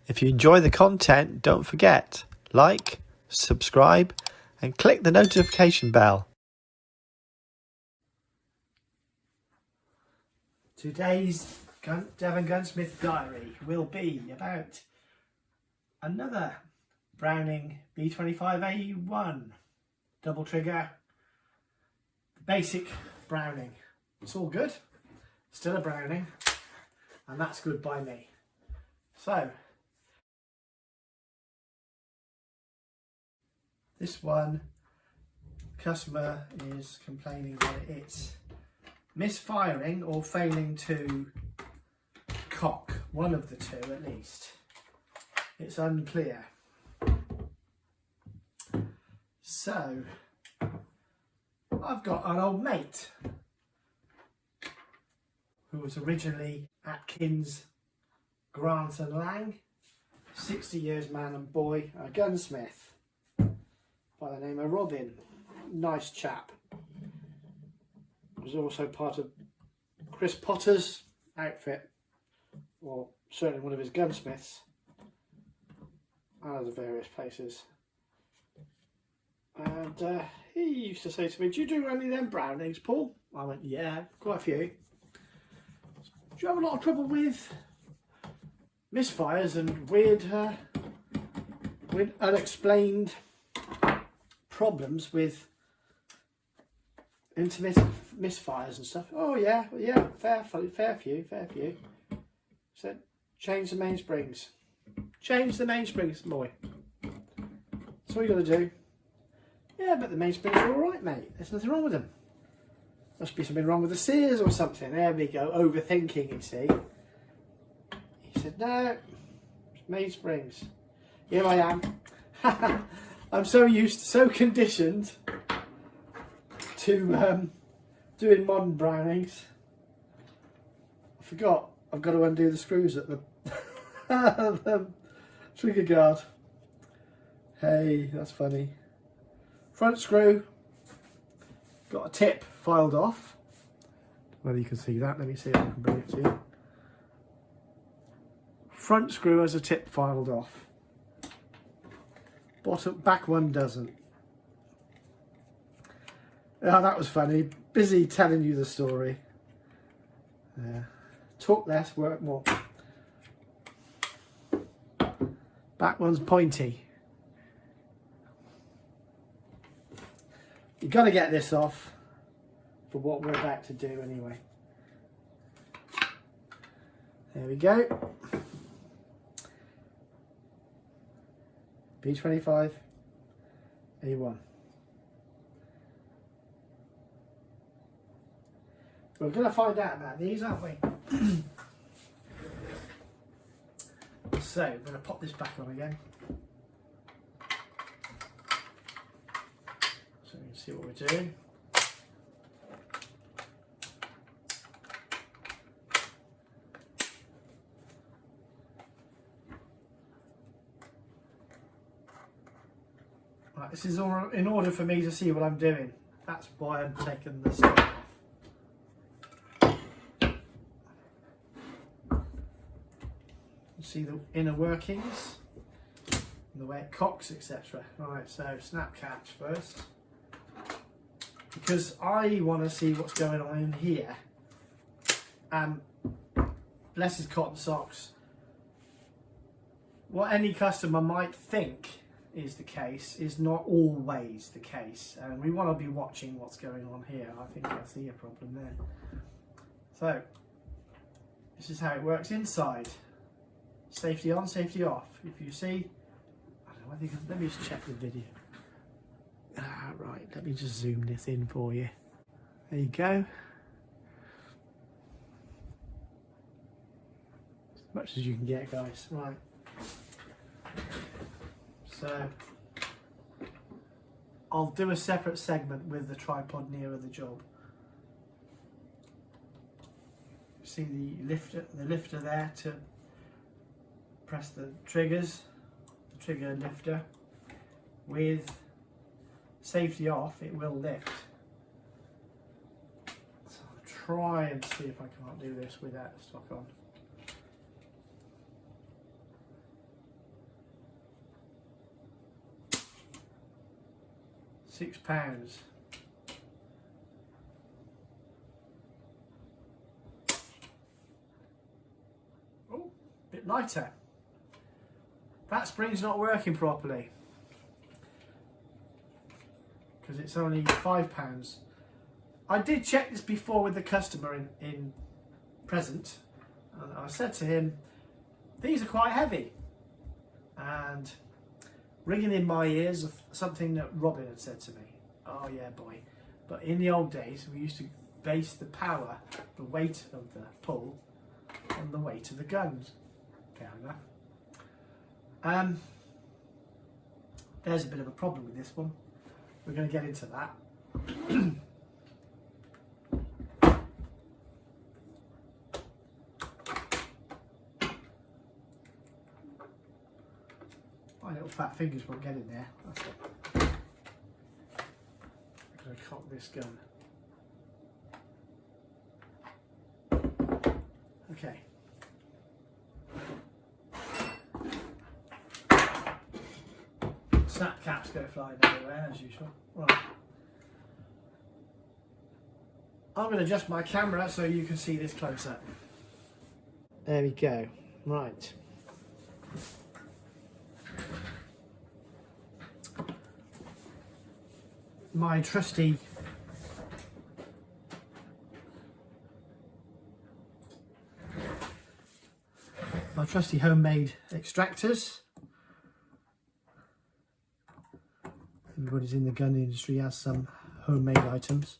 If you enjoy the content, don't forget, like, subscribe, and click the notification bell. Today's Devongunsmith Diary will be about another Browning B25 A1 double trigger, basic Browning. It's all good, still a Browning, and that's good by me. So this one, customer is complaining that it's misfiring or failing to cock, one of the two at least. It's unclear. So I've got an old mate who was originally Atkins, Grant and Lang, 60 years man and boy, a gunsmith by the name of Robin. Nice chap. Was also part of Chris Potter's outfit, or certainly one of his gunsmiths, and other various places. And he used to say to me, "Do you do any of them Brownings, Paul?" I went, "Yeah, quite a few." "Do you have a lot of trouble with misfires and weird unexplained problems with intermittent misfires and stuff?" "Oh yeah, fair few. Said, "Change the mainsprings. Change the mainsprings, boy. That's all you got to do." "Yeah, but the mainsprings are all right, mate. There's nothing wrong with them. Must be something wrong with the sears or something." There we go, overthinking, you see. He said, "No, it's mainsprings." Here I am. I'm so used, so conditioned to doing modern Brownings, I forgot I've got to undo the screws at the, the trigger guard. Hey, that's funny. Front screw, got a tip filed off. Whether you can see that, let me see if I can bring it to you. Front screw has a tip filed off. Back one doesn't. Oh, that was funny. Busy telling you the story. Talk less, work more. Back one's pointy. You've got to get this off for what we're about to do anyway. There we go. B25 A1. We're going to find out about these, aren't we? So, I'm going to pop this back on again, so we can see what we're doing. Right, this is all in order for me to see what I'm doing. That's why I'm taking the stuff off. See the inner workings, and the way it cocks, etc. Right, so snap catch first, because I want to see what's going on in here. Bless his cotton socks. What any customer might think is the case is not always the case, and we want to be watching what's going on here. I think I see a problem there. So this is how it works inside. Safety on, safety off. If you see, I don't know whether you can, let me just check the video. Right, let me just zoom this in for you. There you go. As much as you can get, guys. Right. So I'll do a separate segment with the tripod nearer the job. See the lifter there to press the triggers, the trigger lifter. With safety off, it will lift. So I'll try and see if I can't do this without the stock on. £6. Oh, a bit lighter. That spring's not working properly because it's only £5. I did check this before with the customer in present, and I said to him, these are quite heavy, and ringing in my ears of something that Robin had said to me. Oh yeah, boy. But in the old days, we used to base the power, the weight of the pull, on the weight of the guns. Fair enough. There's a bit of a problem with this one. We're going to get into that. My little fat fingers won't get in there. That's it. I'm going to cock this gun. Okay. Snap caps go flying everywhere as usual. Right. I'm going to adjust my camera so you can see this close up. There we go. Right. My trusty homemade extractors. Everybody's in the gun industry has some homemade items.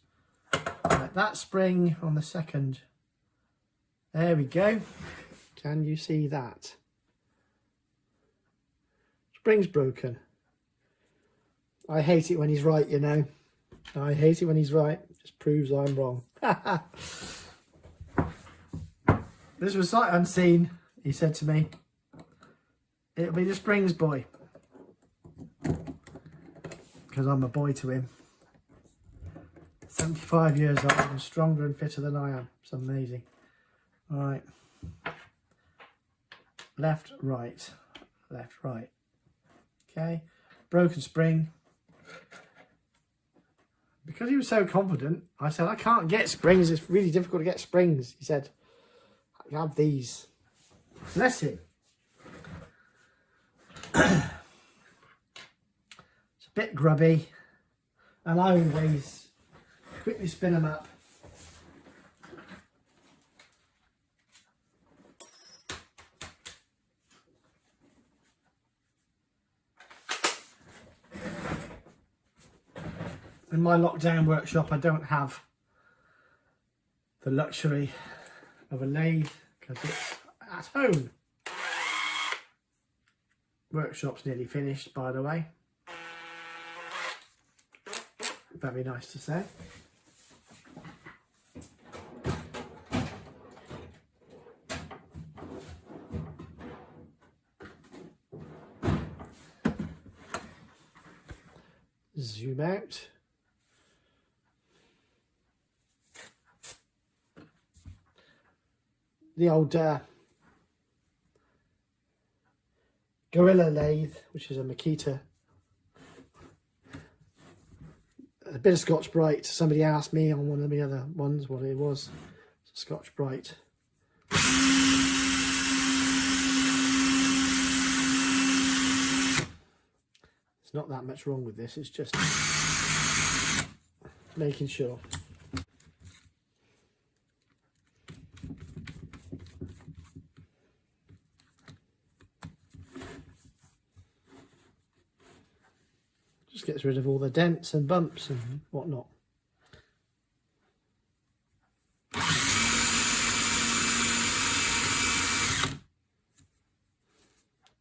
Right, that spring on the second. There we go. Can you see that? Spring's broken. I hate it when he's right, you know. I hate it when he's right. It just proves I'm wrong. This was sight unseen, he said to me. It'll be the springs, boy. Because I'm a boy to him. 75 years old and stronger and fitter than I am. It's amazing. All right. Left, right. Left, right. Okay. Broken spring. Because he was so confident, I said, I can't get springs. It's really difficult to get springs. He said, I have these. Bless him. It's a bit grubby. And I always quickly spin them up. In my lockdown workshop, I don't have the luxury of a lathe because it's at home. Workshop's nearly finished, by the way. Very nice to say. Zoom out. The old Gorilla lathe, which is a Makita. A bit of Scotch Brite. Somebody asked me on one of the other ones what it was. It's a Scotch Brite. There's not that much wrong with this. It's just making sure. Just gets rid of all the dents and bumps and whatnot.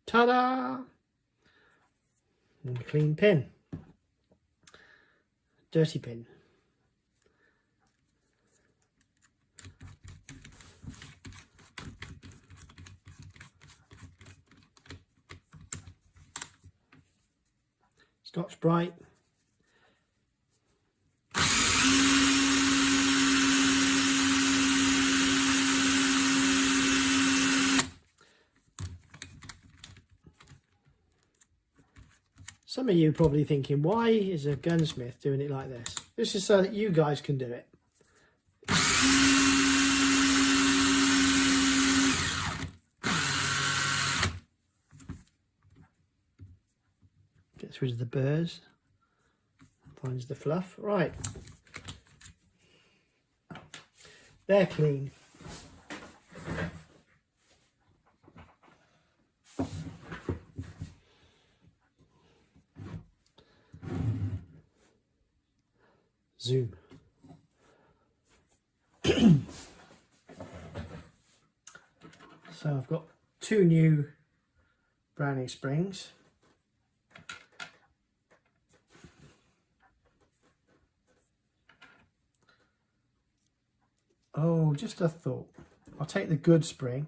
Ta-da! And a clean pin. Dirty pin. Scotch Brite. Some of you probably thinking, why is a gunsmith doing it like this? This is so that you guys can do it. Gets rid of the burrs, finds the fluff. Right, they're clean. Zoom. So I've got 2 new Browning springs. Oh, just a thought. I'll take the good spring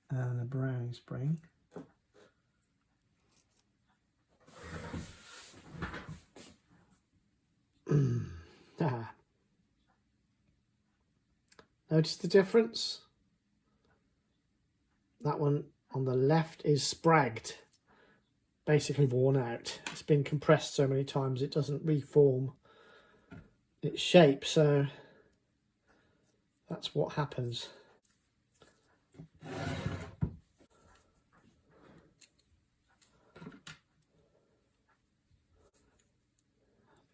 and the Browning spring. Notice the difference? That one on the left is spragged, basically worn out. It's been compressed so many times it doesn't reform its shape, so that's what happens.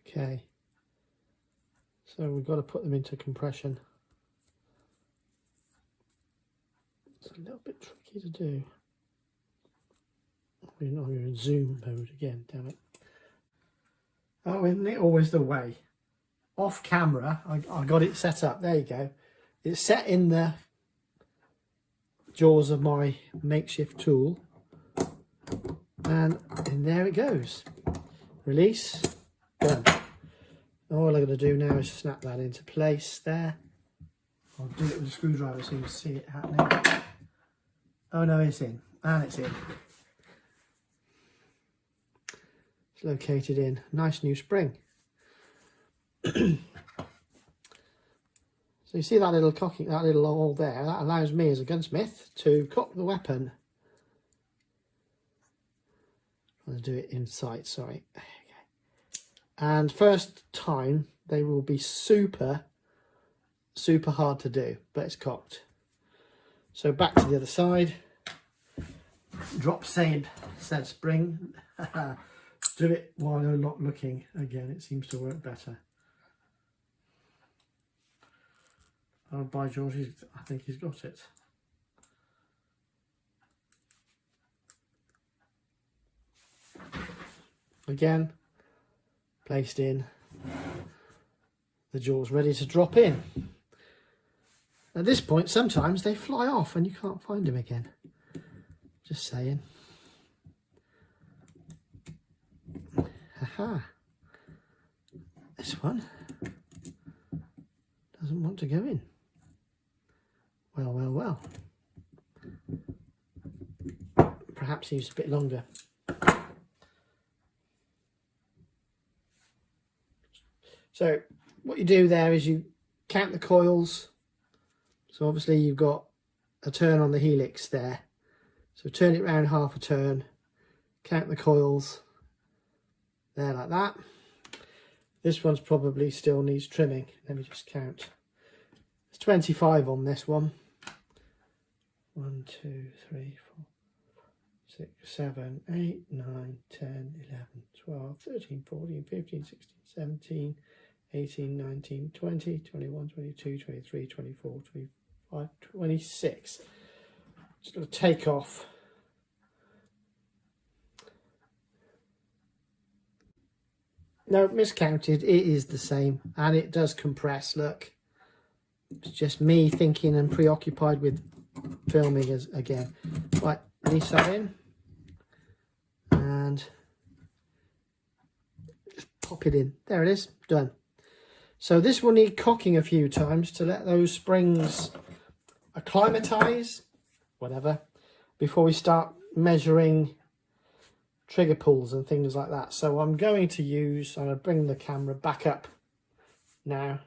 Okay, so we've got to put them into compression. It's a little bit tricky to do. We're not in zoom mode again, damn it. Oh, isn't it always the way? Off camera, I got it set up. There you go. It's set in the jaws of my makeshift tool. And there it goes. Release. Done. All I'm going to do now is snap that into place there. I'll do it with a screwdriver so you can see it happening. Oh no, it's in. And it's in. It's located in. Nice new spring. So you see that little cocking, that little hole there, that allows me as a gunsmith to cock the weapon. I'm going to do it in sight, sorry. Okay. And first time they will be super hard to do, but it's cocked. So back to the other side. Drop said spring. Do it while you're not looking. Again, it seems to work better. Oh, by George, I think he's got it. Again, placed in. The jaw's ready to drop in. At this point, sometimes they fly off and you can't find them again. Just saying. Haha. This one doesn't want to go in. Well, well, well. Perhaps he's a bit longer. So what you do there is you count the coils. So obviously you've got a turn on the helix there. So turn it round half a turn, count the coils there like that. This one's probably still needs trimming. Let me just count. It's 25 on this one. 1, 2, 3, 4, 6, 7, 8, 9, 10, 11, 12, 13, 14, 15, 16, 17, 18, 19, 20, 21, 22, 23, 24, 25, 26. Just going to take off. No, miscounted. It is the same, and it does compress. Look, it's just me thinking and preoccupied with filming as again. Right, release that in, and just pop it in. There it is, done. So this will need cocking a few times to let those springs acclimatise, whatever, before we start measuring trigger pulls and things like that. So I'm going to bring the camera back up now.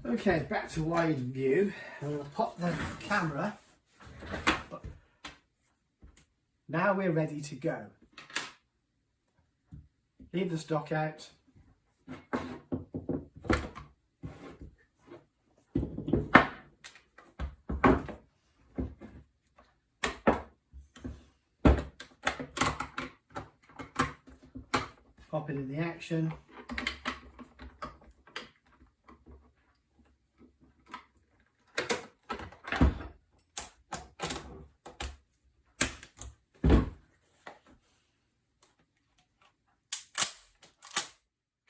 Okay, back to wide view. I'm going to pop the camera Now we're ready to go. Leave the stock out. Pop it in the action.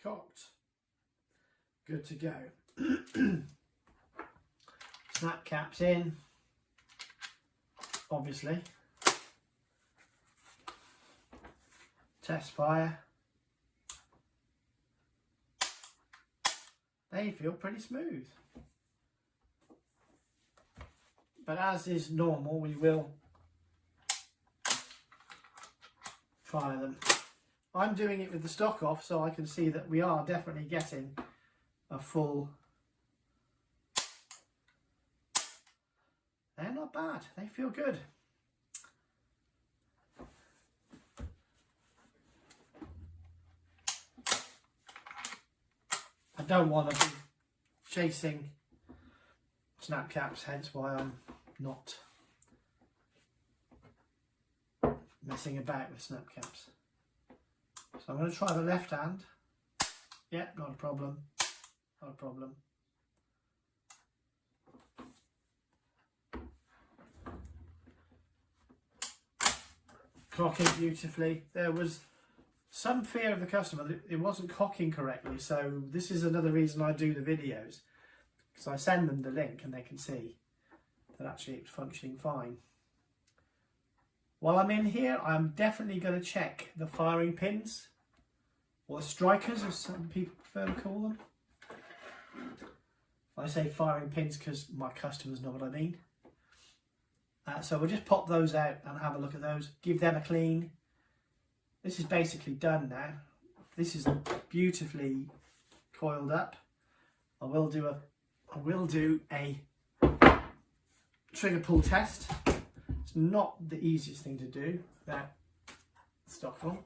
Cocked. Good to go. Snap caps in, obviously. Test fire. They feel pretty smooth. But as is normal, we will fire them. I'm doing it with the stock off so I can see that we are definitely getting a full. They're not bad, they feel good. I don't want to be chasing snap caps, hence why I'm not messing about with snap caps. So I'm going to try the left hand. Yeah, not a problem. Not a problem. Cocking beautifully. There was some fear of the customer that it wasn't cocking correctly, so this is another reason I do the videos, because I send them the link and they can see that actually it's functioning fine. While I'm in here, I'm definitely going to check the firing pins, or the strikers as some people prefer to call them. I say firing pins because my customers know what I mean. So we'll just pop those out and have a look at those, give them a clean. This is basically done now. This is beautifully coiled up. I will do a trigger pull test. It's not the easiest thing to do without stock on.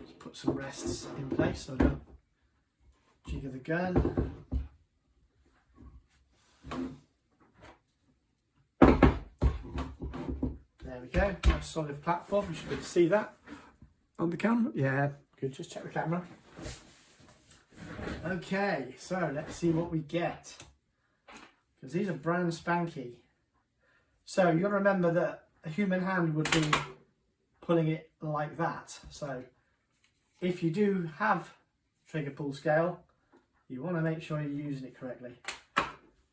Just put some rests in place so I don't jigger the gun. There we go, nice solid platform. You should be able to see that on the camera. Yeah, good, just check the camera. Okay, so let's see what we get. Because these are brand spanky. So you've got to remember that a human hand would be pulling it like that. So if you do have trigger pull scale, you want to make sure you're using it correctly.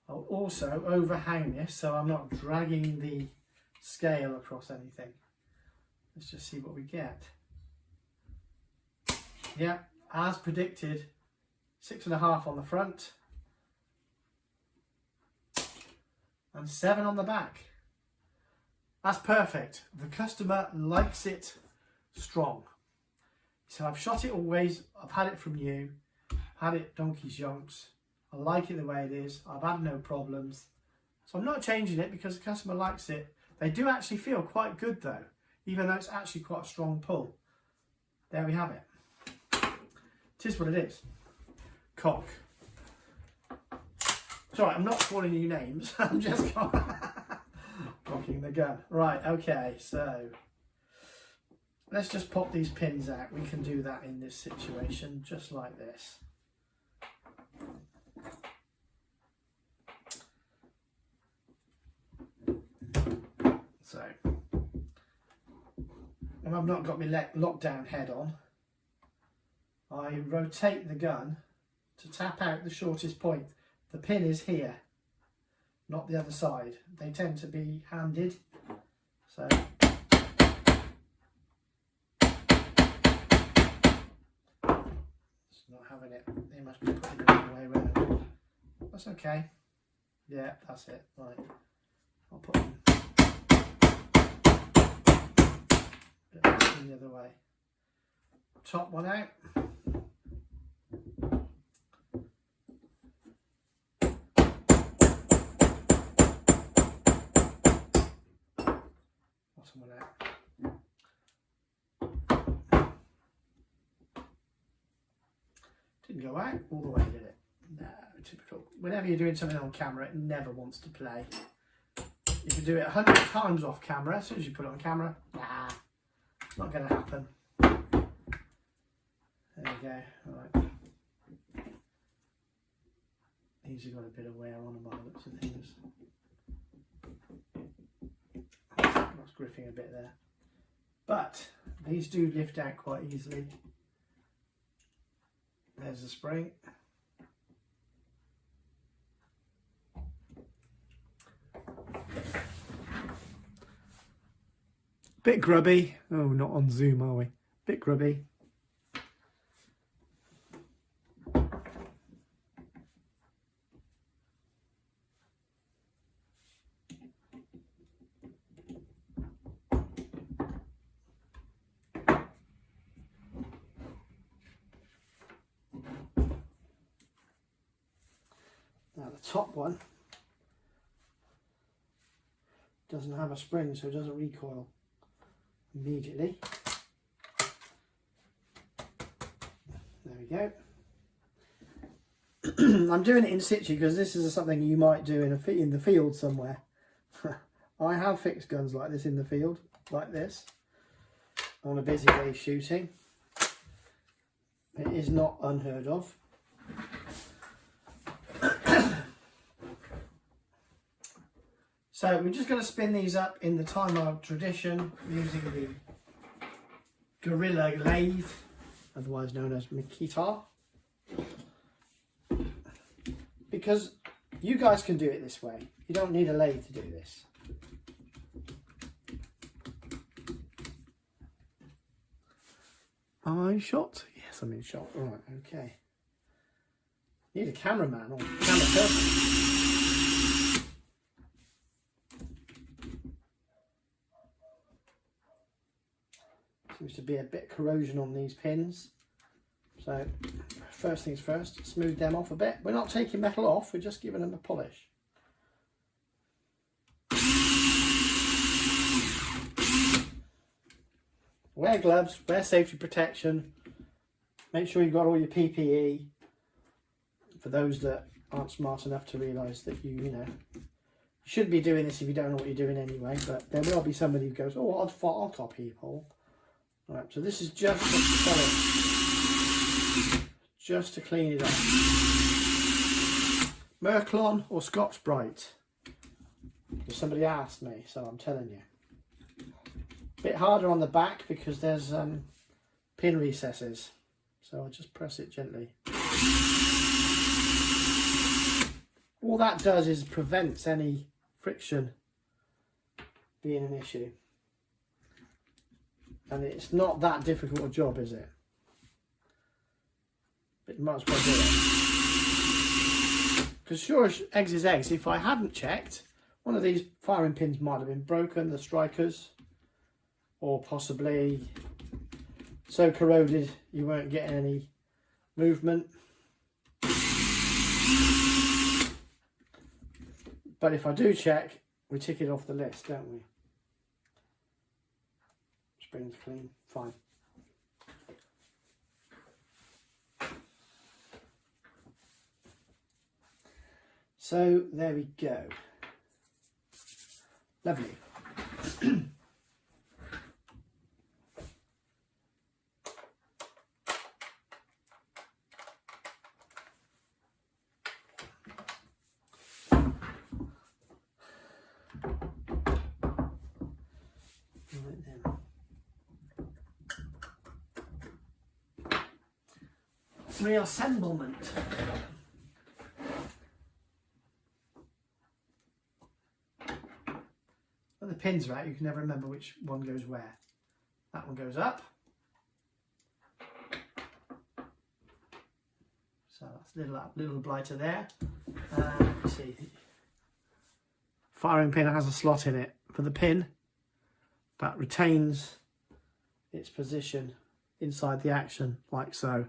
I'll also overhang this so I'm not dragging the scale across anything. Let's just see what we get. Yeah, as predicted, 6.5 on the front and 7 on the back. That's perfect. The customer likes it strong. So I've shot it always. I've had it from you, had it donkey's yonks. I like it the way it is. I've had no problems. So I'm not changing it because the customer likes it. They do actually feel quite good though, even though it's actually quite a strong pull. There we have it. It is what it is. Cock. It's alright, I'm not calling you names. I'm just cocking the gun. Right, okay, so let's just pop these pins out. We can do that in this situation, just like this. So, when I've not got my lockdown head on, I rotate the gun to tap out the shortest point. The pin is here, not the other side. They tend to be handed, so it's not having it. They must be putting it the wrong way around. That's okay. Yeah, that's it. Right, I'll put them the other way. Top one out. someone out. Didn't go out all the way, did it? No, typical. Whenever you're doing something on camera, it never wants to play. You can do it 100 times off camera. As soon as you put it on camera, nah, not going to happen. There we go. All right. These have got a bit of wear on them by the looks of things. That's gripping a bit there. But these do lift out quite easily. There's the spring. Bit grubby. Oh, not on Zoom, are we? Bit grubby. Now the top one doesn't have a spring, so it doesn't recoil immediately. There we go. I'm doing it in situ because this is something you might do in the field somewhere. I have fixed guns like this in the field, like this, on a busy day shooting. It is not unheard of. So we're just going to spin these up in the time of tradition using the Gorilla lathe, otherwise known as Makita. Because you guys can do it this way. You don't need a lathe to do this. Am I in shot? Yes, I'm in shot. Right, okay. Need a cameraman or camera person. Seems to be a bit of corrosion on these pins. So first things first, smooth them off a bit. We're not taking metal off, we're just giving them a polish. Wear gloves, wear safety protection. Make sure you've got all your PPE. For those that aren't smart enough to realise that you should be doing this if you don't know what you're doing anyway, but there will be somebody who goes, oh, I'll copy people. Right, so this is just to clean it up. Merklon or Scotch Brite? Because somebody asked me, so I'm telling you. A bit harder on the back because there's pin recesses. So I'll just press it gently. All that does is prevents any friction being an issue. And it's not that difficult a job, is it? But you might as well do it. Because sure as eggs is eggs, if I hadn't checked, one of these firing pins might have been broken, the strikers, or possibly so corroded you won't get any movement. But if I do check, we tick it off the list, don't we? Springs clean, fine. So there we go. Lovely. Reassemblement. When the pins are out, you can never remember which one goes where. That one goes up. So that's a little blighter there. Let's see. Firing pin has a slot in it for the pin that retains its position inside the action, like so.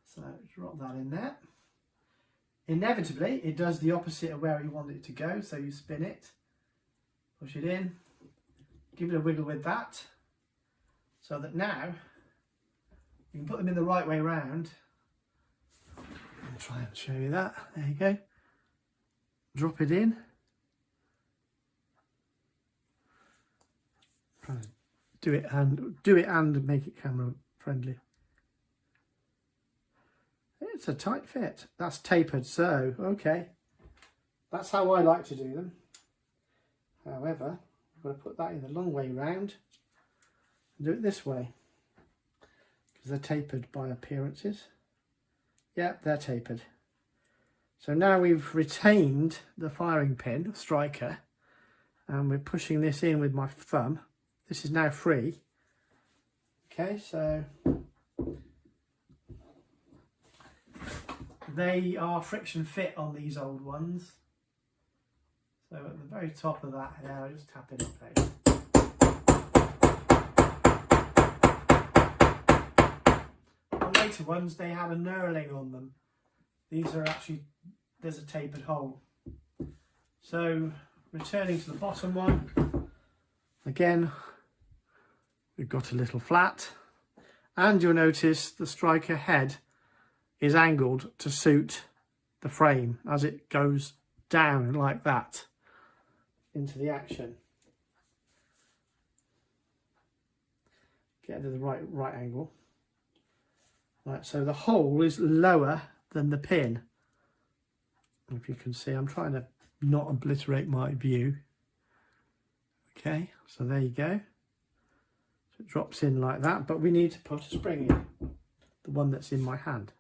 So drop that in there. inevitably it does the opposite of where you want it to go. So you spin it, push it in, give it a wiggle with that, so that now you can put them in the right way round. I'll try and show you that. There you go. Drop it in. Trying to do it and make it camera friendly. It's a tight fit. That's tapered, so okay. That's how I like to do them. However, I'm going to put that in the long way round and do it this way, because they're tapered by appearances. Yep, they're tapered. So now we've retained the firing pin, striker, and we're pushing this in with my thumb. This is now free. Okay, so they are friction fit on these old ones. So at the very top of that, now just tap it in place. On later ones, they had a knurling on them. These are actually, there's a tapered hole. So returning to the bottom one, again, we've got a little flat, and you'll notice the striker head is angled to suit the frame as it goes down like that into the action. Get to the right angle. Right, so the hole is lower than the pin. If you can see, I'm trying to not obliterate my view. Okay, so there you go. So it drops in like that, but we need to put a spring in, the one that's in my hand.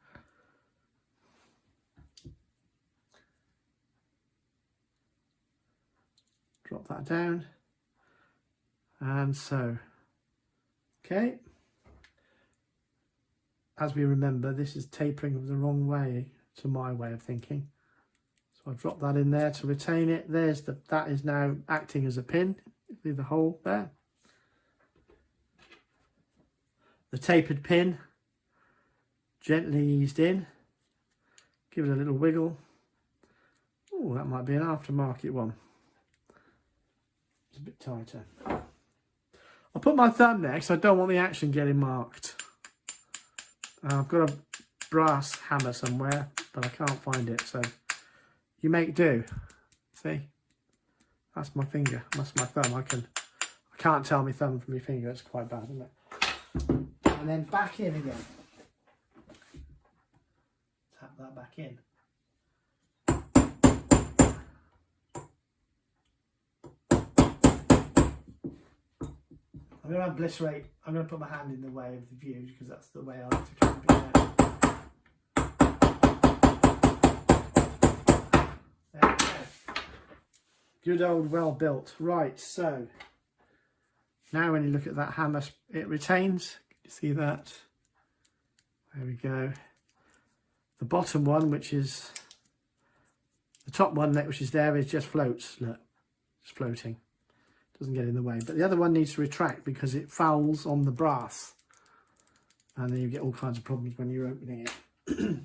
Drop that down, and so, okay. As we remember, this is tapering the wrong way to my way of thinking. So I'll drop that in there to retain it. There's that is now acting as a pin through the hole there. The tapered pin, gently eased in. Give it a little wiggle. Oh, that might be an aftermarket one. It's a bit tighter. I'll put my thumb there because I don't want the action getting marked. I've got a brass hammer somewhere, but I can't find it, so you make do. See, that's my finger, that's my thumb. I can't tell my thumb from my finger. It's quite bad, isn't it? And then back in again. Tap that back in. I'm going to obliterate, I'm going to put my hand in the way of the view because that's the way I like to clamp it out. There we go. Good old well built. Right, so now when you look at that hammer, it retains. You see that? There we go. The bottom one, which is the top one, which is there, is just floats. Look, it's floating. Doesn't get in the way, but the other one needs to retract because it fouls on the brass, and then you get all kinds of problems when you're opening it.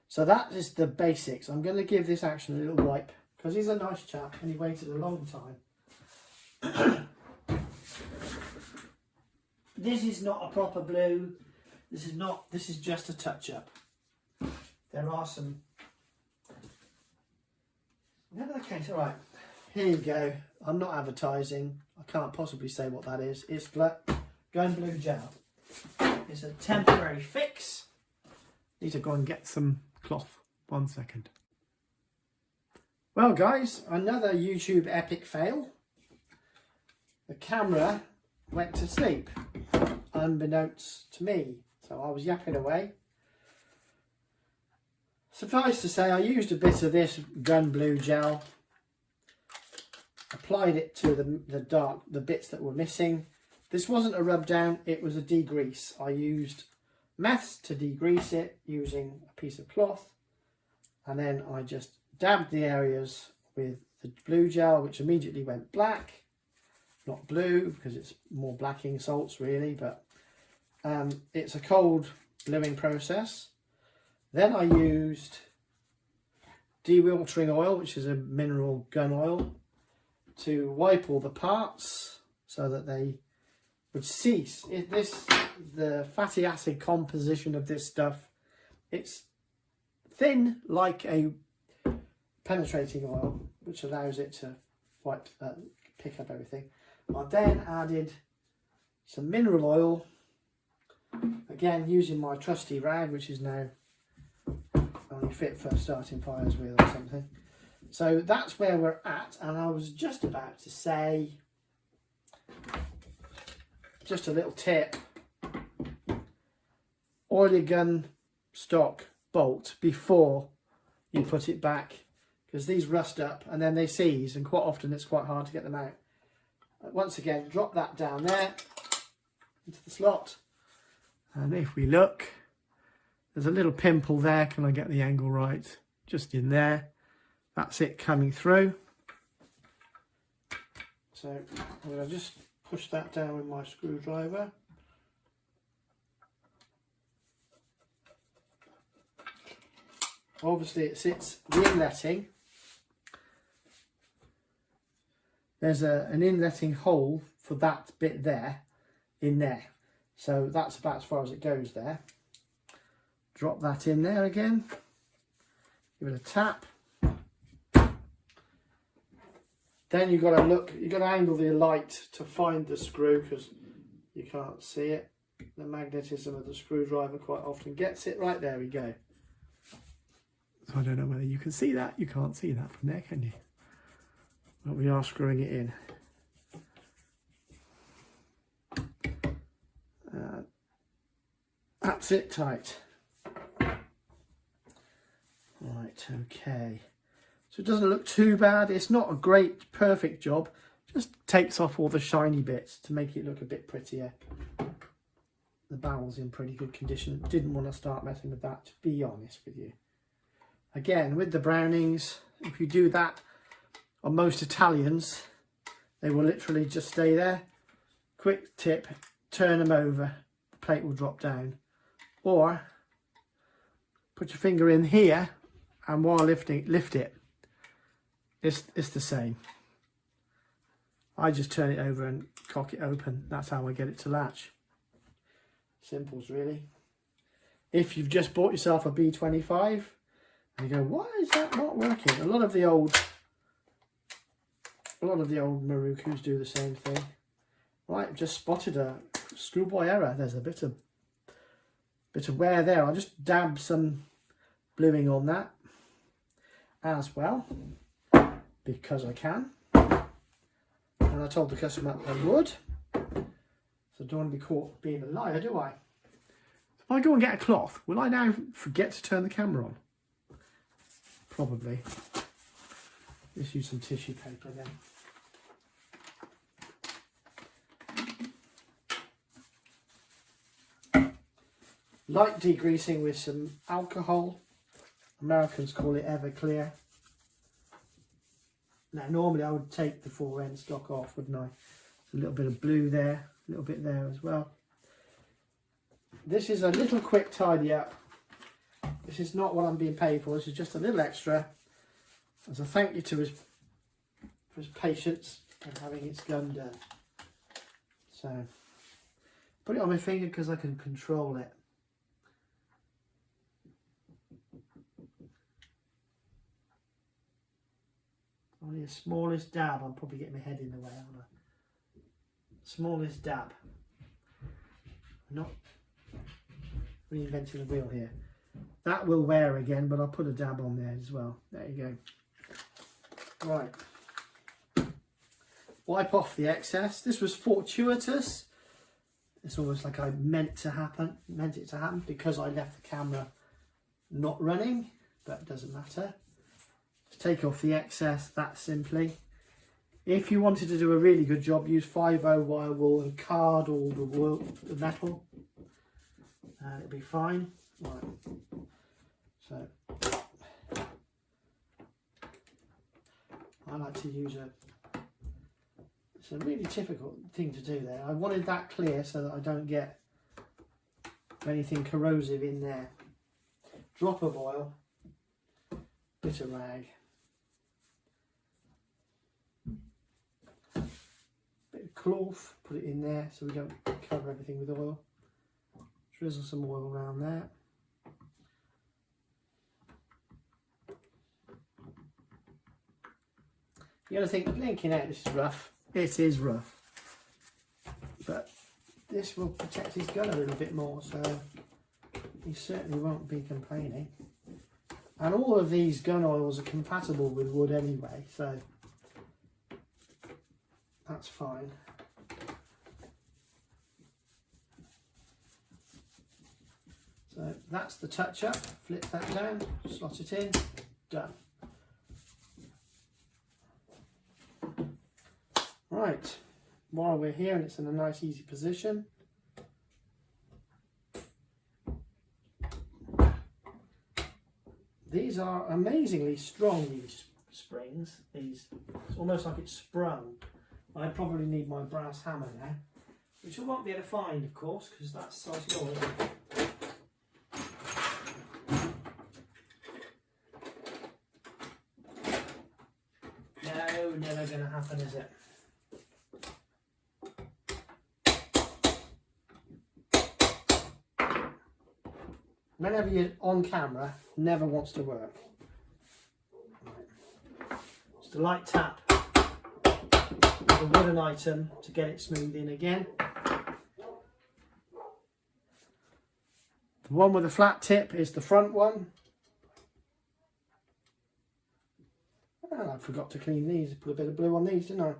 So that is the basics. I'm going to give this action a little wipe because he's a nice chap and he waited a long time. This is not a proper blue. This is just a touch up. There are some, whatever the case. All right, here you go. I'm not advertising. I can't possibly say what that is. It's gun blue gel. It's a temporary fix. Need to go and get some cloth. 1 second. Well guys, another YouTube epic fail. The camera went to sleep, unbeknownst to me. So I was yapping away. Suffice to say, I used a bit of this gun blue gel. Applied it to the bits that were missing. This wasn't a rub down, it was a degrease. I used meths to degrease it using a piece of cloth, and then I just dabbed the areas with the blue gel, which immediately went black, not blue because it's more blacking salts really, but it's a cold bluing process. Then I used dewatering oil, which is a mineral gun oil, to wipe all the parts so that they would cease. The fatty acid composition of this stuff, it's thin like a penetrating oil, which allows it to pick up everything. I then added some mineral oil, again using my trusty rag, which is now only fit for starting fires with or something. So that's where we're at, and I was just about to say, just a little tip: oil your gun stock bolt before you put it back, because these rust up and then they seize, and quite often it's quite hard to get them out. Once again, drop that down there into the slot, and if we look, there's a little pimple there. Can I get the angle right? Just in there. That's it coming through. So I'm going to just push that down with my screwdriver. Obviously it sits the inletting. There's an inletting hole for that bit there, in there. So that's about as far as it goes there. Drop that in there again. Give it a tap. Then you've got to look, you've got to angle the light to find the screw, because you can't see it. The magnetism of the screwdriver quite often gets it. Right, there we go. So I don't know whether you can see that. You can't see that from there, can you? But we are screwing it in. That's it tight. Right, okay. So it doesn't look too bad. It's not a great, perfect job. Just takes off all the shiny bits to make it look a bit prettier. The barrel's in pretty good condition. Didn't want to start messing with that, to be honest with you. Again, with the Brownings, if you do that on most Italians, they will literally just stay there. Quick tip, turn them over, the plate will drop down. Or put your finger in here, and while lift it. It's the same. I just turn it over and cock it open. That's how I get it to latch. Simples, really. If you've just bought yourself a B25 and you go, why is that not working? A lot of the old Marukus do the same thing. Right, just spotted a schoolboy error. There's a bit of wear there. I'll just dab some bluing on that as well, because I can, and I told the customer I would, so I don't want to be caught being a liar, do I? If I go and get a cloth, will I now forget to turn the camera on? Probably. Let's use some tissue paper then. Light degreasing with some alcohol. Americans call it Everclear. Now, normally I would take the fore end stock off, wouldn't I? There's a little bit of blue there, a little bit there as well. This is a little quick tidy up. This is not what I'm being paid for. This is just a little extra as a thank you to for his patience and having its gun done. So, put it on my finger because I can control it. Only the smallest dab. I'm probably getting my head in the way, aren't I? Smallest dab. I'm not reinventing the wheel here. That will wear again, but I'll put a dab on there as well. There you go. Right. Wipe off the excess. This was fortuitous. It's almost like I meant it to happen because I left the camera not running, but it doesn't matter. Take off the excess that simply. If you wanted to do a really good job, use 5/0 wire wool and card all the metal, and it'll be fine. Right. So I like to use it's a really difficult thing to do there. I wanted that clear so that I don't get anything corrosive in there. Drop of oil. bit of rag, bit of cloth, put it in there so we don't cover everything with oil. Drizzle some oil around there. You're going to think, blinking out, this is rough. It is rough. But this will protect his gun a little bit more, so he certainly won't be complaining. And all of these gun oils are compatible with wood anyway, so that's fine. So that's the touch up. Flip that down, slot it in, done. Right, while we're here and it's in a nice easy position, these are amazingly strong, these springs. It's almost like it's sprung. I probably need my brass hammer now, which I won't be able to find, of course, because that's so small. No, never going to happen, is it? Whenever you're on camera, never wants to work. Right. Just a light tap with a wooden item to get it smooth in again. The one with the flat tip is the front one. Oh, I forgot to clean these. Put a bit of blue on these, didn't I?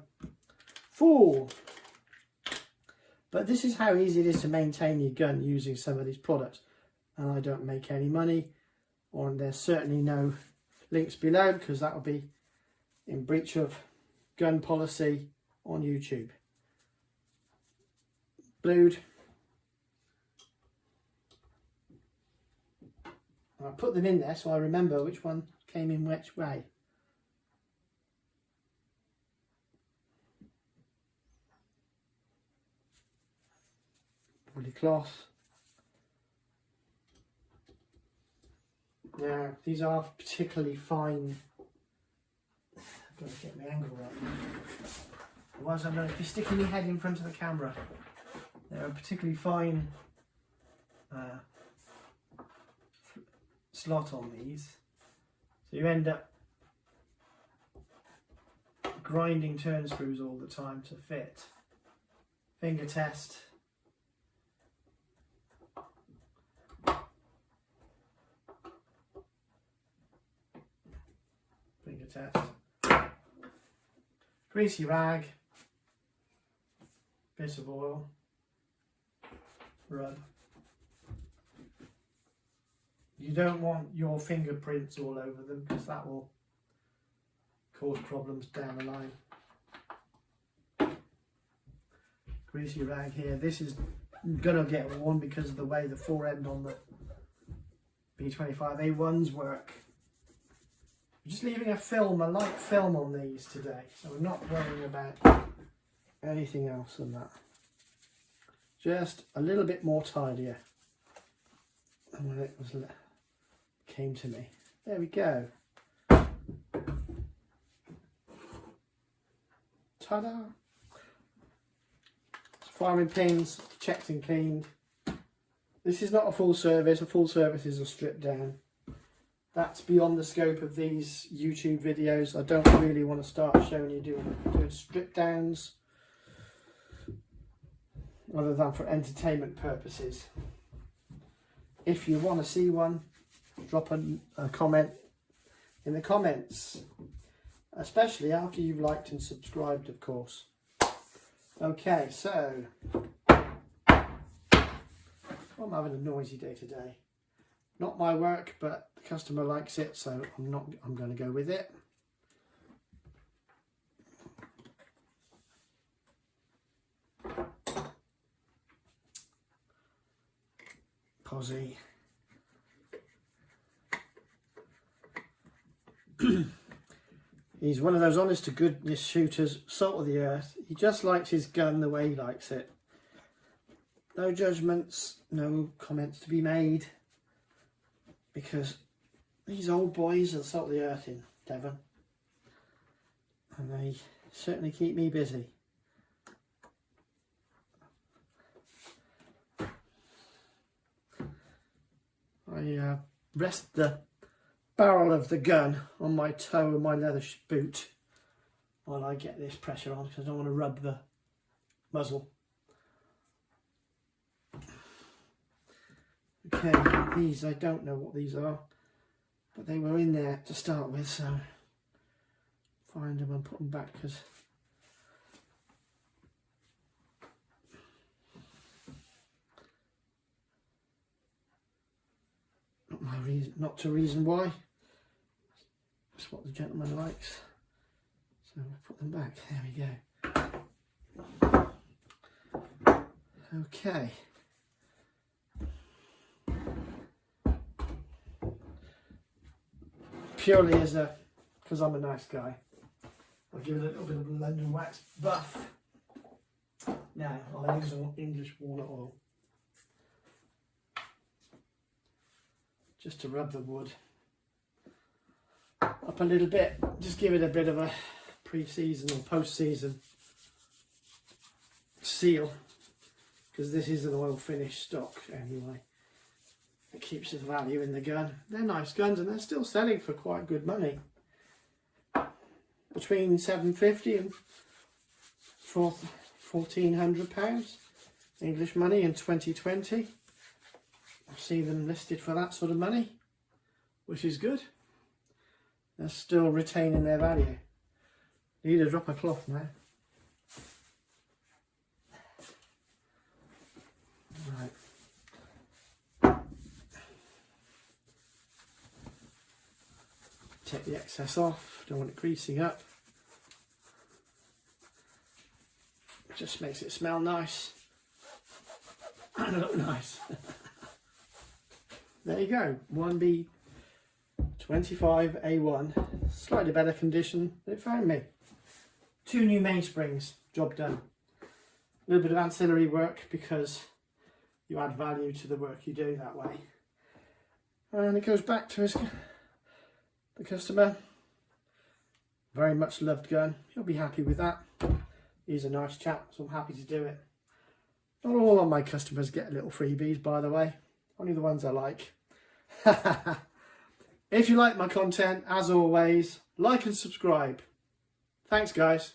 Fool! But this is how easy it is to maintain your gun using some of these products. And I don't make any money, or there's certainly no links below because that would be in breach of gun policy on YouTube. Blued. And I put them in there so I remember which one came in which way. Woolly cloth. Now, these are particularly fine. I've got to get my angle right. Otherwise, I'm going to be sticking my head in front of the camera. They're a particularly fine slot on these. So you end up grinding turn screws all the time to fit. Finger test. Finger test. Greasy rag. Bit of oil. Rub. You don't want your fingerprints all over them because that will cause problems down the line. Greasy rag here. This is gonna get worn because of the way the fore end on the B25 A ones work. I'm just leaving a light film on these today, so we're not worrying about anything else than that. Just a little bit more tidier than when it came to me. There we go. Ta-da! Firing pins, checked and cleaned. This is not a full service. A full service is a strip down. That's beyond the scope of these YouTube videos. I don't really want to start showing you doing strip downs other than for entertainment purposes. If you want to see one, drop a comment in the comments, especially after you've liked and subscribed, of course. Okay, so I'm having a noisy day today. Not my work, but the customer likes it, so I'm going to go with it. Posy. He's one of those honest to goodness shooters, salt of the earth. He just likes his gun the way he likes it. No judgments, no comments to be made, because these old boys are salt of the earth in Devon, and they certainly keep me busy. I rest the barrel of the gun on my toe and my leather boot while I get this pressure on, because I don't want to rub the muzzle. Okay, these, I don't know what these are, but they were in there to start with, so find them and put them back, because not to reason why. That's what the gentleman likes. So we'll put them back. There we go. Okay. Purely as because I'm a nice guy, I'll give it a little bit of London wax buff. Now I'll use English walnut oil just to rub the wood up a little bit, just give it a bit of a pre-season or post-season seal, because this is an oil finish stock anyway. It keeps its value in the gun. They're nice guns and they're still selling for quite good money, between £750 and £1,400 English money in 2020. I've seen them listed for that sort of money, which is good. They're still retaining their value. Need a drop of cloth now. Right. Take the excess off, don't want it greasing up. It just makes it smell nice and look nice. There you go, 1B25 A1, slightly better condition than it found me. 2 new mainsprings, job done. A little bit of ancillary work because you add value to the work you do that way. And it goes back to the customer. Very much loved gun, he'll be happy with that. He's a nice chap, so I'm happy to do it. Not all of my customers get little freebies, by the way. Only the ones I like. If you like my content, as always, like and subscribe. Thanks, guys.